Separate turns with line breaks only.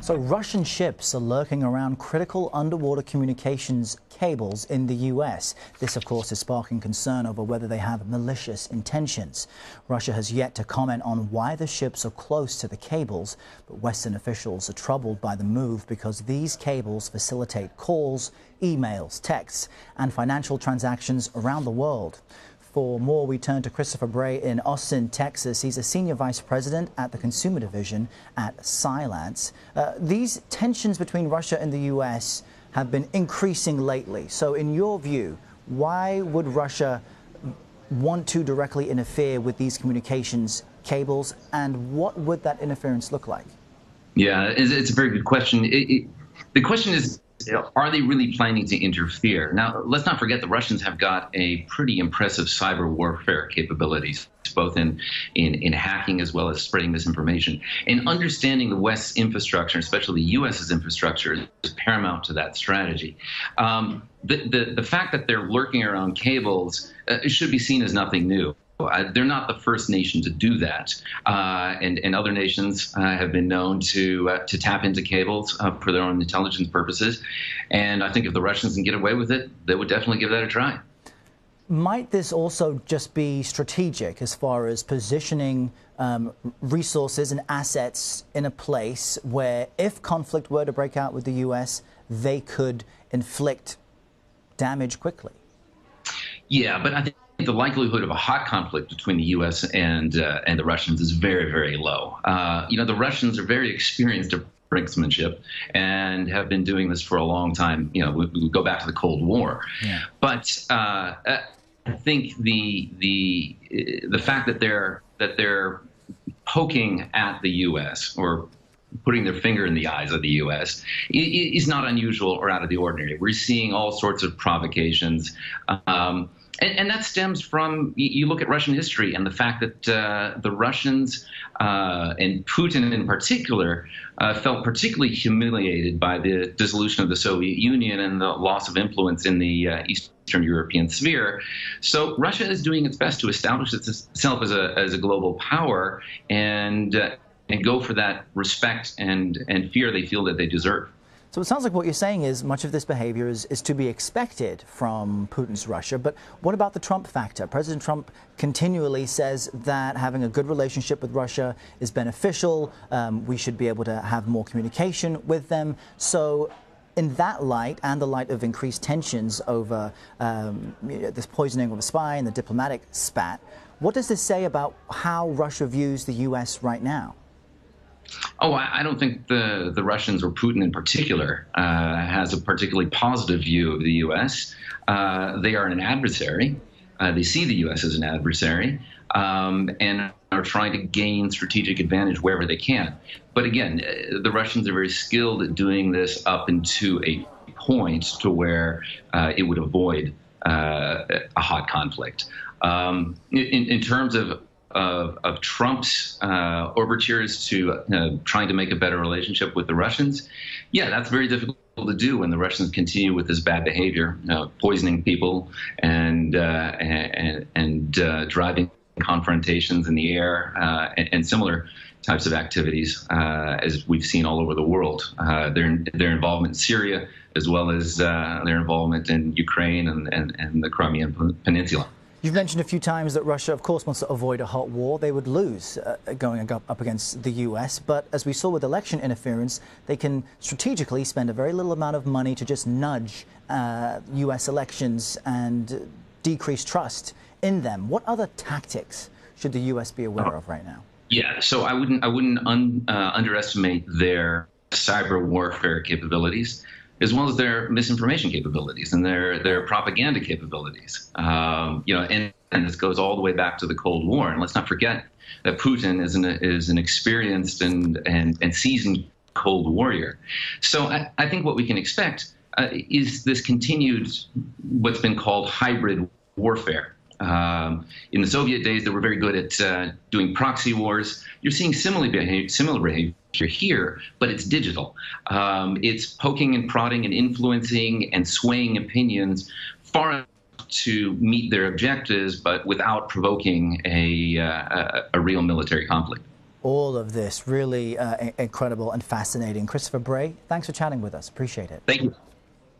So Russian ships are lurking around critical underwater communications cables in the U.S. This, of course, is sparking concern over whether they have malicious intentions. Russia has yet to comment on why the ships are close to the cables, but Western officials are troubled by the move because these cables facilitate calls, emails, texts, and financial transactions around the world. For more, we turn to Christopher Bray in Austin, Texas. He's a senior vice president at the consumer division at Cylance. These tensions between Russia and the U.S. have been increasing lately. So in your view, why would Russia want to directly interfere with these communications cables, and what would that interference look like?
Yeah, it's a very good question. The question is, are they really planning to interfere? Now, let's not forget the Russians have got a pretty impressive cyber warfare capabilities, both in hacking as well as spreading misinformation. And understanding the West's infrastructure, especially the U.S.'s infrastructure, is paramount to that strategy. The fact that they're lurking around cables should be seen as nothing new. They're not the first nation to do that, and other nations have been known to tap into cables for their own intelligence purposes. And I think if the Russians can get away with it, they would definitely give that a try.
Might this also just be strategic as far as positioning resources and assets in a place where, if conflict were to break out with the U.S., they could inflict damage quickly? Yeah,
but I think the likelihood of a hot conflict between the U.S. and the Russians is very, very low. The Russians are very experienced at brinksmanship and have been doing this for a long time. We go back to the Cold War. Yeah. But I think the fact that they're poking at the U.S. or putting their finger in the eyes of the U.S. is not unusual or out of the ordinary. We're seeing all sorts of provocations. And that stems from, you look at Russian history and the fact that the Russians and Putin in particular felt particularly humiliated by the dissolution of the Soviet Union and the loss of influence in the Eastern European sphere. So Russia is doing its best to establish itself as a global power and go for that respect and fear they feel that they deserve.
So it sounds like what you're saying is much of this behavior is to be expected from Putin's Russia. But what about the Trump factor? President Trump continually says that having a good relationship with Russia is beneficial. We should be able to have more communication with them. So in that light, and the light of increased tensions over this poisoning of a spy and the diplomatic spat, what does this say about how Russia views the U.S. right now?
Oh, I don't think the Russians or Putin in particular has a particularly positive view of the U.S. They are an adversary. They see the U.S. as an adversary and are trying to gain strategic advantage wherever they can. But again, the Russians are very skilled at doing this up into a point to where it would avoid a hot conflict. In terms of Trump's overtures to trying to make a better relationship with the Russians, yeah, that's very difficult to do when the Russians continue with this bad behavior, poisoning people and driving confrontations in the air and similar types of activities as we've seen all over the world. Their involvement in Syria, as well as their involvement in Ukraine and the Crimean Peninsula.
You've mentioned a few times that Russia, of course, wants to avoid a hot war. They would lose going up against the U.S. But as we saw with election interference, they can strategically spend a very little amount of money to just nudge U.S. elections and decrease trust in them. What other tactics should the U.S. be aware of right now?
Yeah, so I wouldn't underestimate their cyber warfare capabilities, as well as their misinformation capabilities and their propaganda capabilities. And this goes all the way back to the Cold War. And let's not forget that Putin is an experienced and seasoned Cold Warrior. So I think what we can expect is this continued, what's been called hybrid warfare. In the Soviet days, they were very good at doing proxy wars. You're seeing similar behavior here, but it's digital. It's poking and prodding and influencing and swaying opinions far enough to meet their objectives, but without provoking a real military conflict.
all of this. Really incredible and fascinating. Christopher Bray, thanks for chatting with us. Appreciate it.
Thank you.